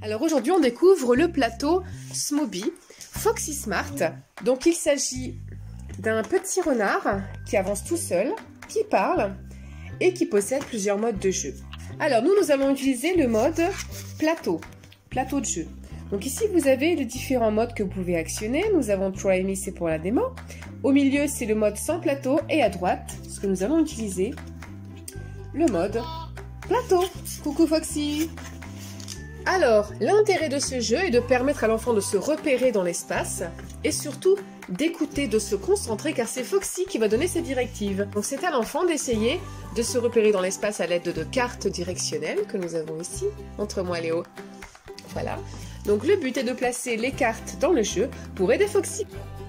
Alors aujourd'hui, on découvre le plateau Smoby Foxy Smart. Donc il s'agit d'un petit renard qui avance tout seul, qui parle et qui possède plusieurs modes de jeu. Alors nous allons utiliser le mode plateau de jeu. Donc ici vous avez les différents modes que vous pouvez actionner. Nous avons Try Me, c'est pour la démo. Au milieu c'est le mode sans plateau et à droite, ce que nous allons utiliser, le mode plateau. Coucou Foxy. Alors, l'intérêt de ce jeu est de permettre à l'enfant de se repérer dans l'espace et surtout d'écouter, de se concentrer car c'est Foxy qui va donner ses directives. Donc c'est à l'enfant d'essayer de se repérer dans l'espace à l'aide de cartes directionnelles que nous avons ici. Montre-moi Léo. Voilà. Donc le but est de placer les cartes dans le jeu pour aider Foxy.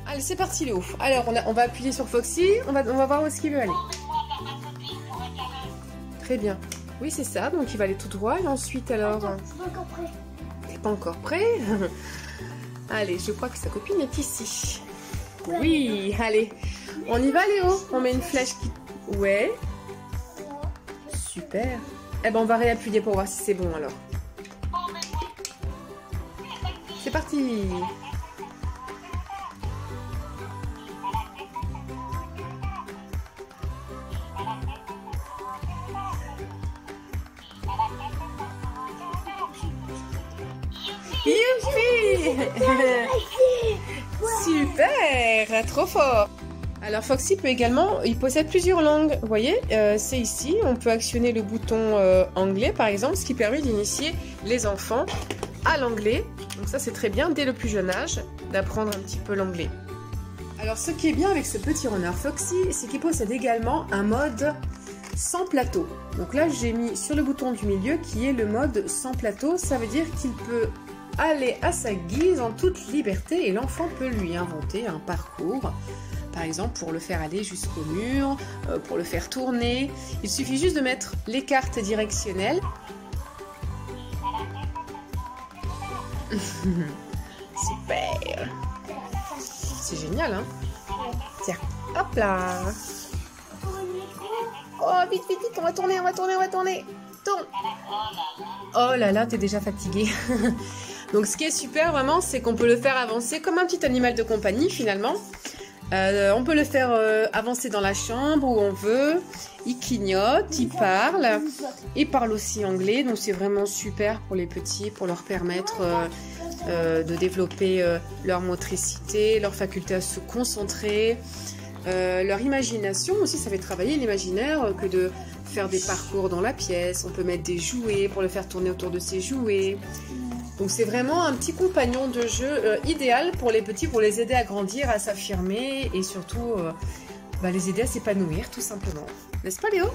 Allez, c'est parti Léo. Alors on va appuyer sur Foxy, on va voir où est-ce qu'il veut aller. Très bien. Oui, c'est ça, donc il va aller tout droit et ensuite alors... Attends, je suis pas encore prêt. T'es pas encore prêt? Allez, je crois que sa copine est ici. Oui, allez. On y va Léo? On met une flèche qui... Ouais. Super. Eh ben on va réappuyer pour voir si c'est bon alors. C'est parti. Youpi! Super! Trop fort! Alors Foxy peut également, il possède plusieurs langues, vous voyez, c'est ici, on peut actionner le bouton anglais par exemple, ce qui permet d'initier les enfants à l'anglais. Donc ça c'est très bien, dès le plus jeune âge, d'apprendre un petit peu l'anglais. Alors ce qui est bien avec ce petit renard Foxy, c'est qu'il possède également un mode sans plateau. Donc là j'ai mis sur le bouton du milieu qui est le mode sans plateau, ça veut dire qu'il peut aller à sa guise en toute liberté et l'enfant peut lui inventer un parcours, par exemple pour le faire aller jusqu'au mur, pour le faire tourner. Il suffit juste de mettre les cartes directionnelles. Super! C'est génial, hein? Tiens, hop là! Oh, vite, vite, vite, on va tourner, on va tourner, on va tourner! Tourne! Oh là là, t'es déjà fatigué. Donc ce qui est super vraiment, c'est qu'on peut le faire avancer comme un petit animal de compagnie finalement. On peut le faire avancer dans la chambre où on veut. Il clignote, il parle aussi anglais. Donc c'est vraiment super pour les petits, pour leur permettre de développer leur motricité, leur faculté à se concentrer, leur imagination aussi. Ça fait travailler l'imaginaire que de faire des parcours dans la pièce. On peut mettre des jouets pour le faire tourner autour de ses jouets. Donc c'est vraiment un petit compagnon de jeu idéal pour les petits, pour les aider à grandir, à s'affirmer et surtout les aider à s'épanouir tout simplement. N'est-ce pas Léo?